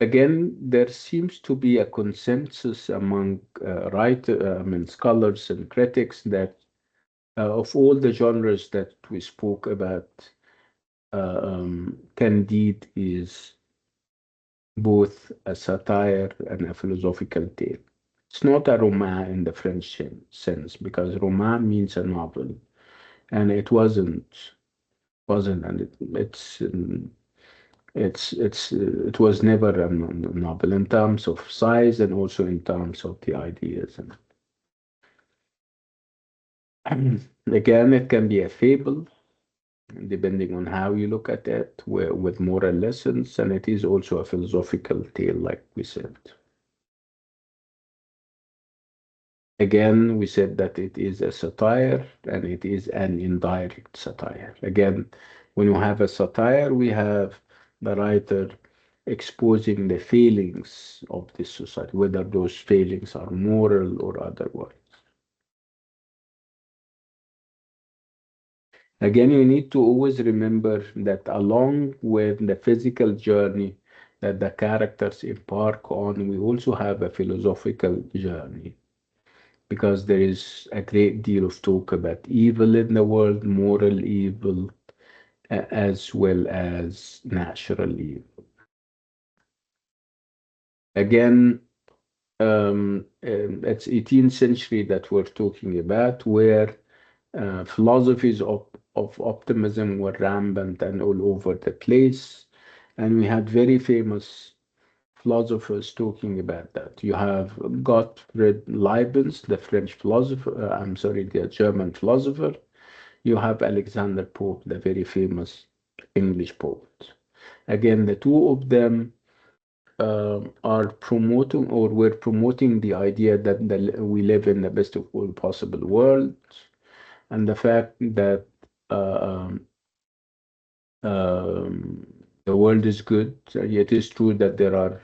Again, there seems to be a consensus among scholars and critics that of all the genres that we spoke about, Candide is both a satire and a philosophical tale. It's not a roman in the French sense because roman means a novel, and it wasn't, and it was never a novel in terms of size and also in terms of the ideas. And again, it can be a fable depending on how you look at it, with moral lessons, and it is also a philosophical tale, like we said. Again, we said that it is a satire and it is an indirect satire. Again, when you have a satire, we have the writer exposing the failings of this society, whether those failings are moral or otherwise. Again, you need to always remember that along with the physical journey that the characters embark on, we also have a philosophical journey because there is a great deal of talk about evil in the world, moral evil, as well as natural evil. Again, it's 18th century that we're talking about, where philosophies of optimism were rampant and all over the place. And we had very famous philosophers talking about that. You have Gottfried Leibniz, the French philosopher, I'm sorry, the German philosopher. You have Alexander Pope, the very famous English poet. Again, the two of them are promoting or were promoting the idea that we live in the best of all possible worlds, and the fact that uh, um, the world is good. It is true that there are,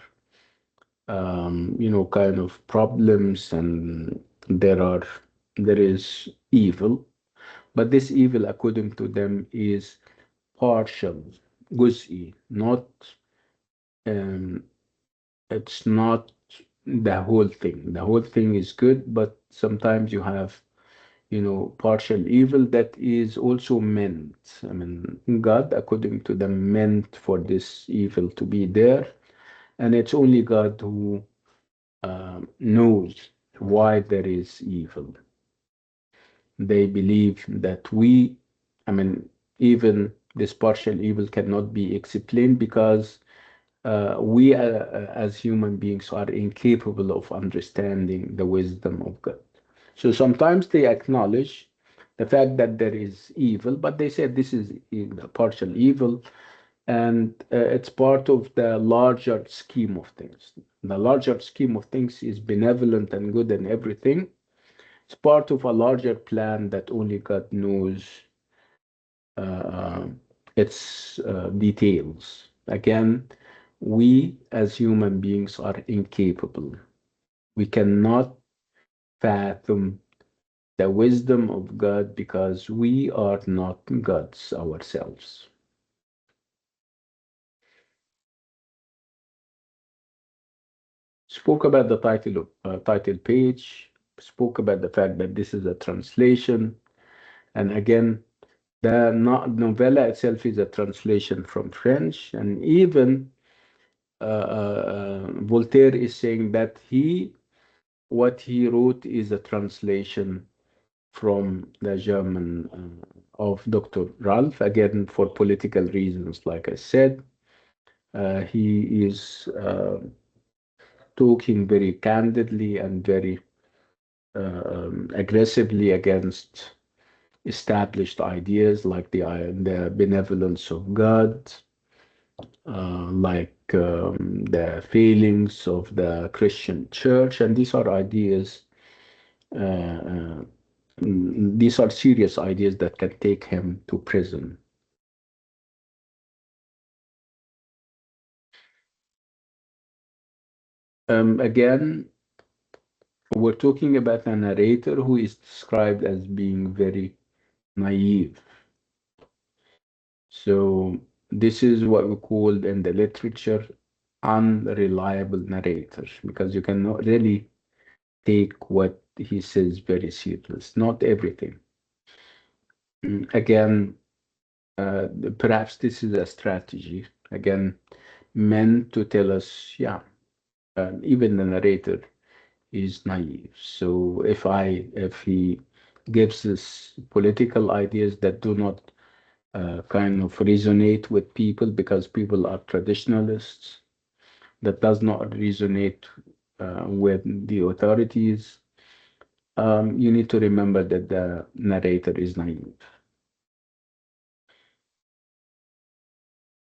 kind of problems, and there is evil, but this evil, according to them, is partial, جزئي, not um, it's not the whole thing. The whole thing is good, but sometimes you have, partial evil that is also meant. I mean, God, according to them, meant for this evil to be there, and it's only God who knows why there is evil. They believe that we, I mean, even this partial evil cannot be explained because we as human beings are incapable of understanding the wisdom of God. So sometimes they acknowledge the fact that there is evil, but they say this is a partial evil, and it's part of the larger scheme of things. The larger scheme of things is benevolent and good and everything. It's part of a larger plan that only God knows uh, its details. Again, we as human beings are incapable. We cannot fathom the wisdom of God because we are not gods ourselves. Spoke about the title page, spoke about the fact that this is a translation, and again, the novella itself is a translation from French, and even Voltaire is saying that what he wrote is a translation from the German of Dr. Ralph, again for political reasons, like I said. He is talking very candidly and very aggressively against established ideas like the benevolence of God, like the failings of the Christian church. And these are ideas, uh, uh, these are serious ideas that can take him to prison. Again, we're talking about a narrator who is described as being very naive. So this is what we call in the literature unreliable narrators, because you cannot really take what he says very serious. Not everything. Again, uh, perhaps this is a strategy, again, meant to tell us, yeah, even the narrator is naive. So if he gives us political ideas that do not kind of resonate with people because people are traditionalists, that does not resonate with the authorities, you need to remember that the narrator is naive.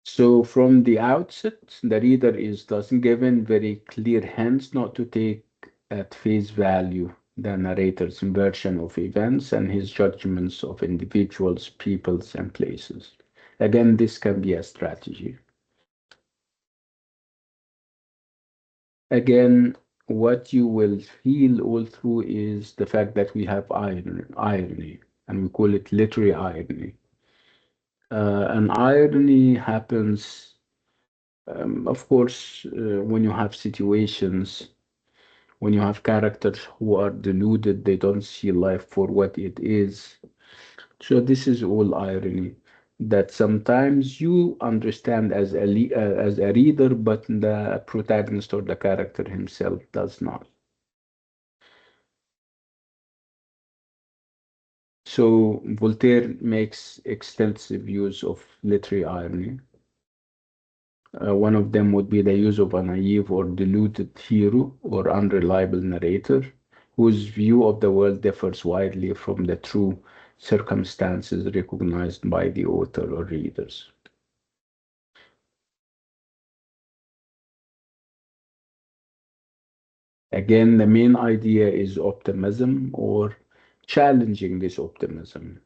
So from the outset, the reader is thus given very clear hints not to take at face value the narrator's version of events and his judgments of individuals, peoples, and places. Again, this can be a strategy. Again, what you will feel all through is the fact that we have irony, and we call it literary irony. And irony happens, of course, when you have situations, when you have characters who are deluded, they don't see life for what it is. So this is all irony that sometimes you understand as a reader, but the protagonist or the character himself does not. So Voltaire makes extensive use of literary irony. One of them would be the use of a naive or deluded hero or unreliable narrator whose view of the world differs widely from the true circumstances recognized by the author or readers. Again, the main idea is optimism or challenging this optimism.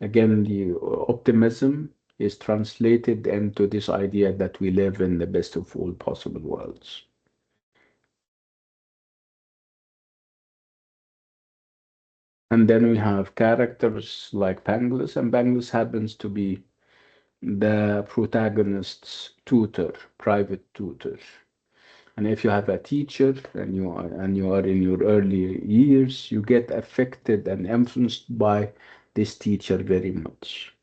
Again, the optimism is translated into this idea that we live in the best of all possible worlds. And then we have characters like Pangloss, and Pangloss happens to be the protagonist's tutor, private tutor. And if you have a teacher and you are in your early years, you get affected and influenced by this teacher very much.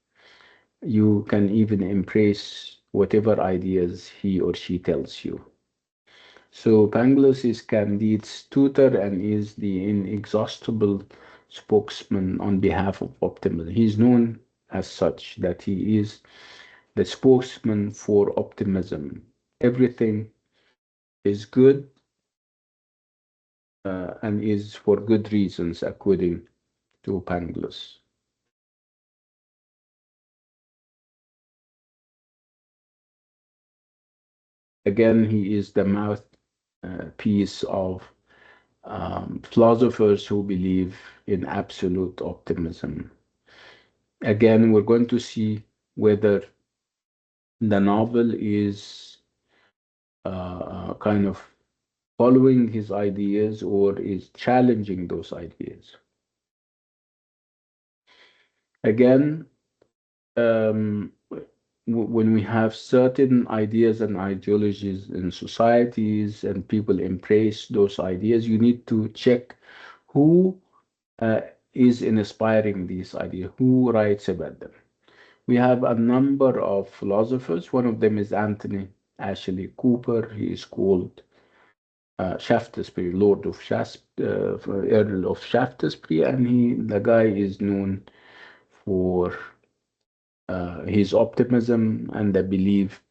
You can even embrace whatever ideas he or she tells you. So Pangloss is Candide's tutor and is the inexhaustible spokesman on behalf of optimism. He's known as such, that he is the spokesman for optimism. Everything is good and is for good reasons, according to Pangloss. Again, he is the mouthpiece of philosophers who believe in absolute optimism. Again, we're going to see whether the novel is kind of following his ideas or is challenging those ideas. Again, when we have certain ideas and ideologies in societies and people embrace those ideas, you need to check who uh, is inspiring these ideas, who writes about them. We have a number of philosophers. One of them is Anthony Ashley Cooper. He is called Shaftesbury, Lord of Earl of Shaftesbury, and the guy is known for his optimism and the belief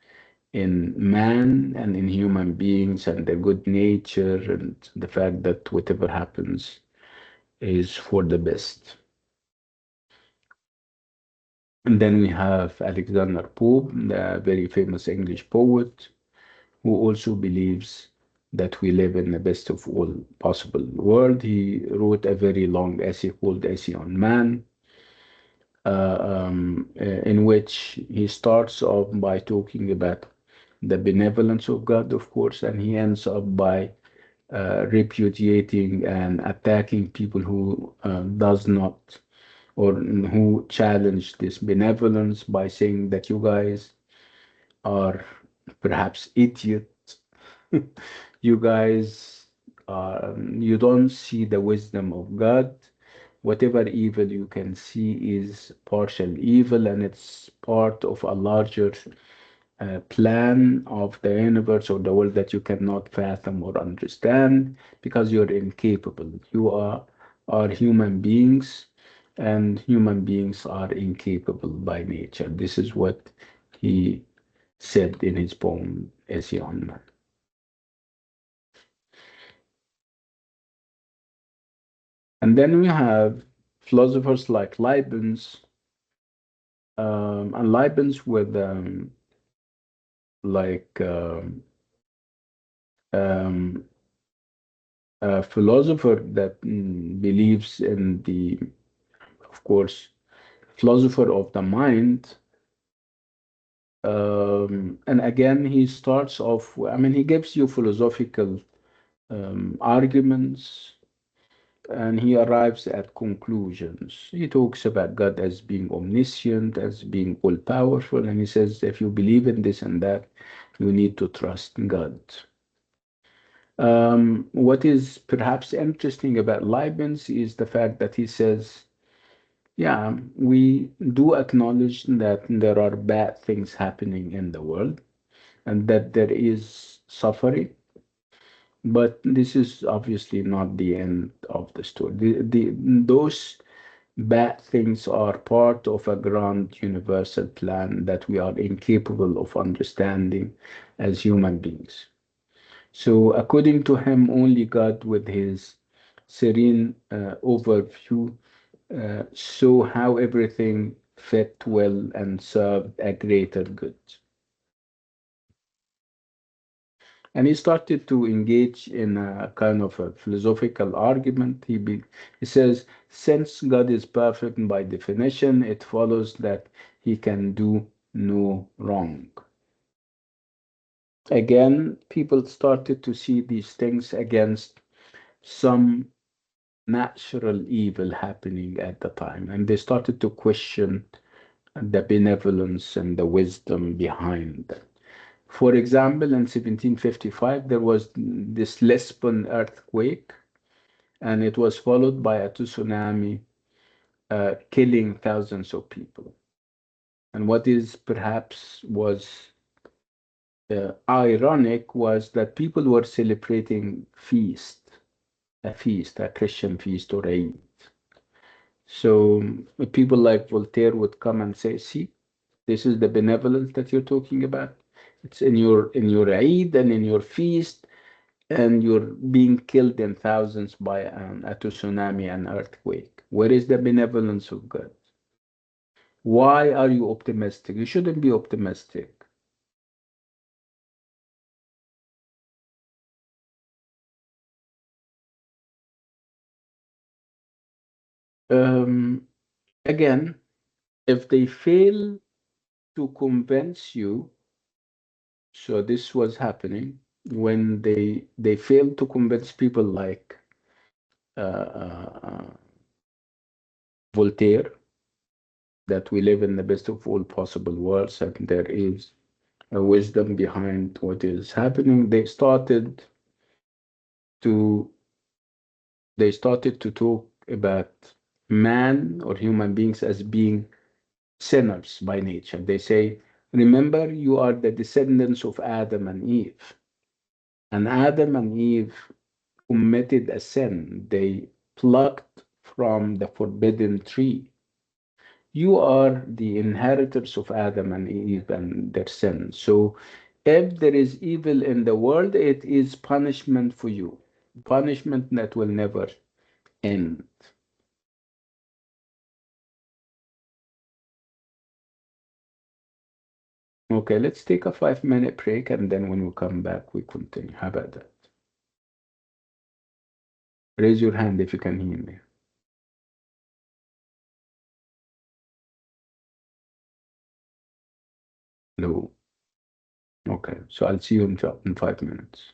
in man and in human beings and their good nature and the fact that whatever happens is for the best. And then we have Alexander Pope, the very famous English poet, who also believes that we live in the best of all possible world. He wrote a very long essay called Essay on Man, in which he starts off by talking about the benevolence of God, of course, and he ends up by repudiating and attacking people who does not or who challenge this benevolence by saying that you guys are perhaps idiots. You guys, you don't see the wisdom of God. Whatever evil you can see is partial evil, and it's part of a larger plan of the universe or the world that you cannot fathom or understand because you're incapable. Are human beings, and human beings are incapable by nature. This is what he said in his poem Essay on Man. And then we have philosophers like Leibniz, and Leibniz with like um, a philosopher that believes in the, of course, philosopher of the mind. And again, he starts off, I mean, he gives you philosophical arguments and he arrives at conclusions. He talks about God as being omniscient, as being all powerful, and he says if you believe in this and that, you need to trust God. What is perhaps interesting about Leibniz is the fact that he says, yeah, we do acknowledge that there are bad things happening in the world and that there is suffering, but this is obviously not the end of the story. Those bad things are part of a grand universal plan that we are incapable of understanding as human beings. So, according to him, only God, with his serene overview, saw how everything fit well and served a greater good. And he started to engage in a kind of a philosophical argument. He says, since God is perfect by definition, it follows that he can do no wrong. Again, people started to see these things against some natural evil happening at the time, and they started to question the benevolence and the wisdom behind them. For example, in 1755, there was this Lisbon earthquake, and it was followed by a tsunami killing thousands of people. And what is perhaps was ironic was that people were celebrating a feast, a Christian feast or Eid. So people like Voltaire would come and say, "See, this is the benevolence that you're talking about. It's in your Eid and in your feast, and you're being killed in thousands by a tsunami and earthquake. Where is the benevolence of God? Why are you optimistic? You shouldn't be optimistic." Um, Again, if they fail to convince you, so this was happening when they failed to convince people like Voltaire that we live in the best of all possible worlds and there is a wisdom behind what is happening. To they started to talk about man or human beings as being sinners by nature. They say, remember, you are the descendants of Adam and Eve. And Adam and Eve committed a sin. They plucked from the forbidden tree. You are the inheritors of Adam and Eve and their sin. So if there is evil in the world, it is punishment for you. Punishment that will never end. Okay, let's take a 5 minute break and then when we come back, we continue. How about that? Raise your hand if you can hear me. Hello. Okay, so I'll see you in 5 minutes.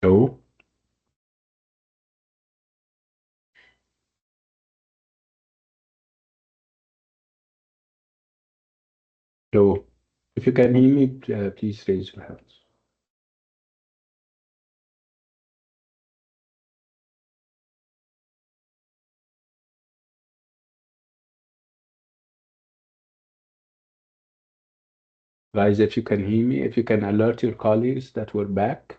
No, no. If you can hear me, please raise your hands. Guys, if you can hear me, if you can alert your colleagues that we're back.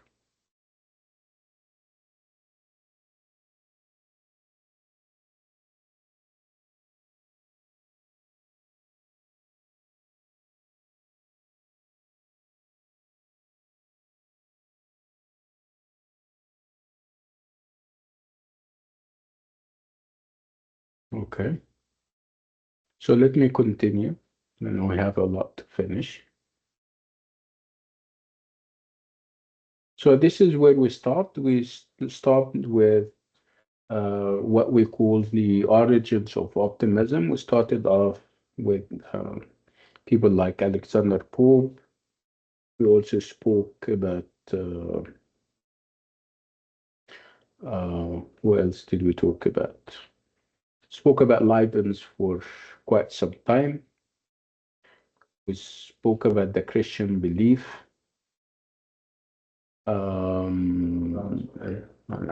Okay. So let me continue. And we have a lot to finish. So this is where we stopped. Stopped with what we call the origins of optimism. We started off with people like Alexander Pope. We also spoke about what else did we talk about? Spoke about Leibniz for quite some time. We spoke about the Christian belief. I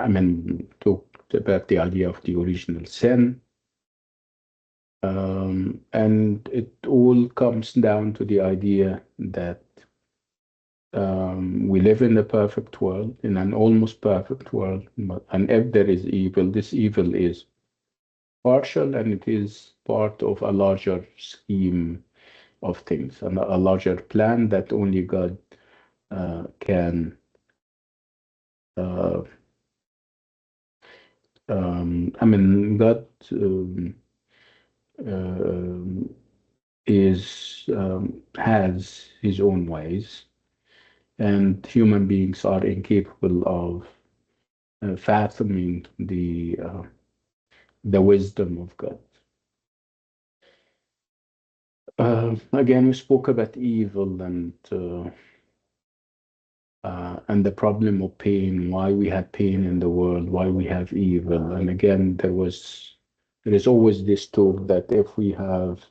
mean, talked about the idea of the original sin. And it all comes down to the idea that we live in a perfect world, in an almost perfect world, and if there is evil, this evil is partial and it is part of a larger scheme of things and a larger plan that only God can. Uh, I mean, God um, has his own ways, and human beings are incapable of fathoming the wisdom of God. Again, we spoke about evil and the problem of pain, why we have pain in the world, why we have evil. And again, there is always this talk that if we have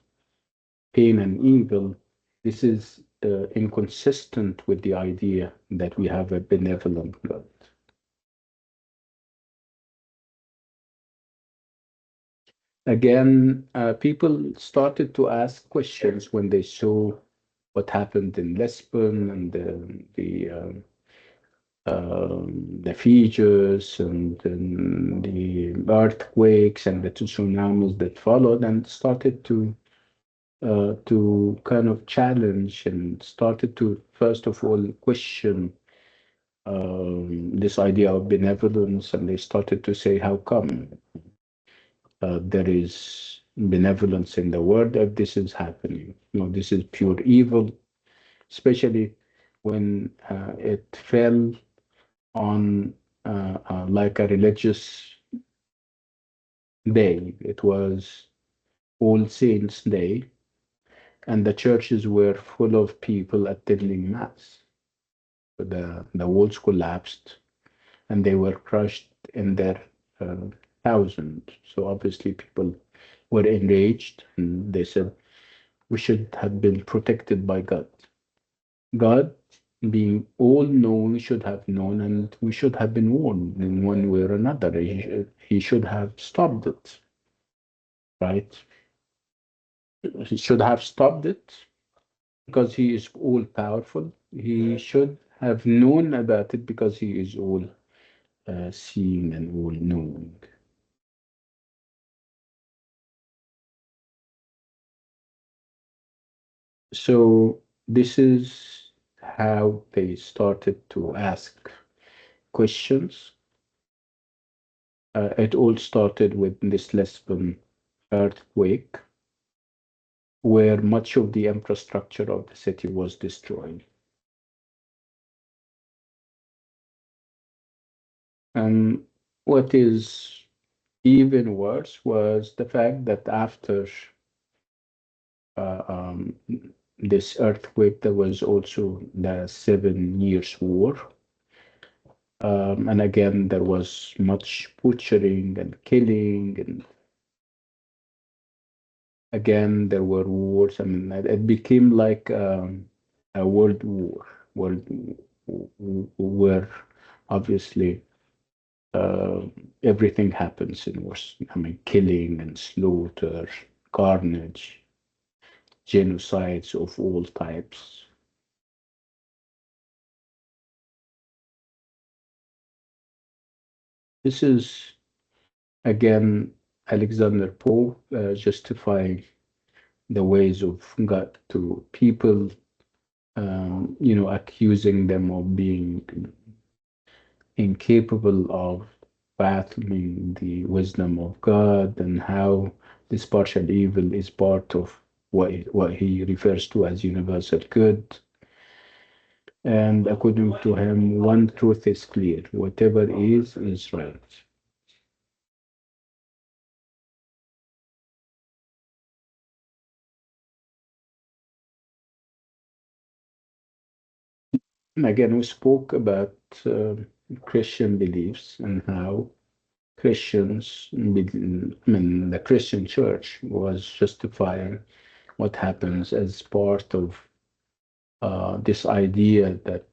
pain and evil, this is inconsistent with the idea that we have a benevolent God. Again, people started to ask questions when they saw what happened in Lisbon and the Fijis and the earthquakes and the tsunamis that followed, and started to kind of challenge and started to first of all question this idea of benevolence, and they started to say, how come there is benevolence in the world if this is happening? You know, this is pure evil, especially when it fell on like a religious day. It was All Saints' Day, and the churches were full of people attending Mass. The walls collapsed and they were crushed in their uh, thousands. So obviously, people were enraged and they said, we should have been protected by God. God, being all knowing, should have known, and we should have been warned in one way or another. He should have stopped it, right? He should have stopped it because he is all powerful. He should have known about it because he is all seeing and all knowing. So this is how they started to ask questions. It all started with this Lisbon earthquake, where much of the infrastructure of the city was destroyed. And what is even worse was the fact that after uh, um, this earthquake, there was also the 7 Years' War. And again, there was much butchering and killing, and again, there were wars. I mean, it became like a world where obviously uh, everything happens in wars. I mean, killing and slaughter, carnage, genocides of all types. This is again Alexander Pope justifying the ways of God to people, accusing them of being incapable of fathoming the wisdom of God, and how this partial evil is part of what he refers to as universal good. And according to him, one truth is clear: whatever is right. And again, we spoke about Christian beliefs and how I mean, the Christian church was justifying what happens as part of this idea that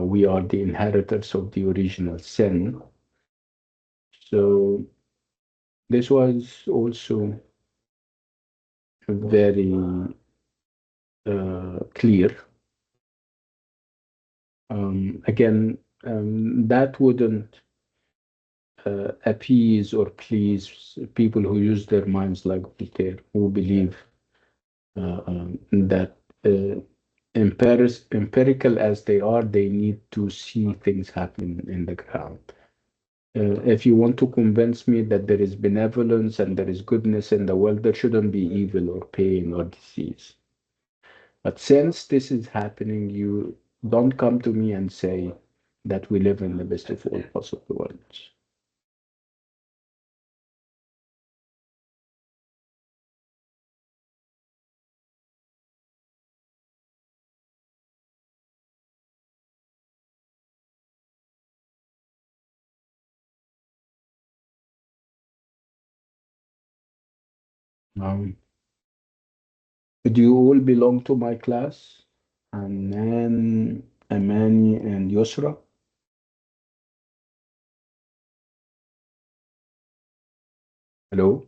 we are the inheritors of the original sin. So this was also very clear. Again, that wouldn't appease or please people who use their minds like Voltaire, who believe that empirical as they are, they need to see things happen in the ground. If you want to convince me that there is benevolence and there is goodness in the world, there shouldn't be evil or pain or disease. But since this is happening, you don't come to me and say that we live in the best of all possible worlds. Um, do you all belong to my class? Anan, Amani, and Yusra? Hello?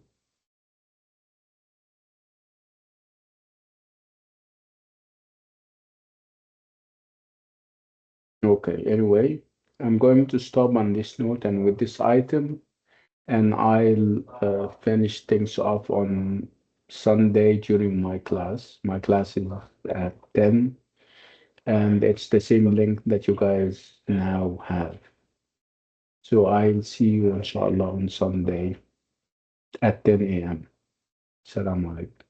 Okay, anyway, I'm going to stop on this note and with this item, and I'll finish things off on Sunday during my class. My class is at 10, and it's the same link that you guys now have. So I'll see you inshallah on Sunday at 10 a.m. Salam alaikum.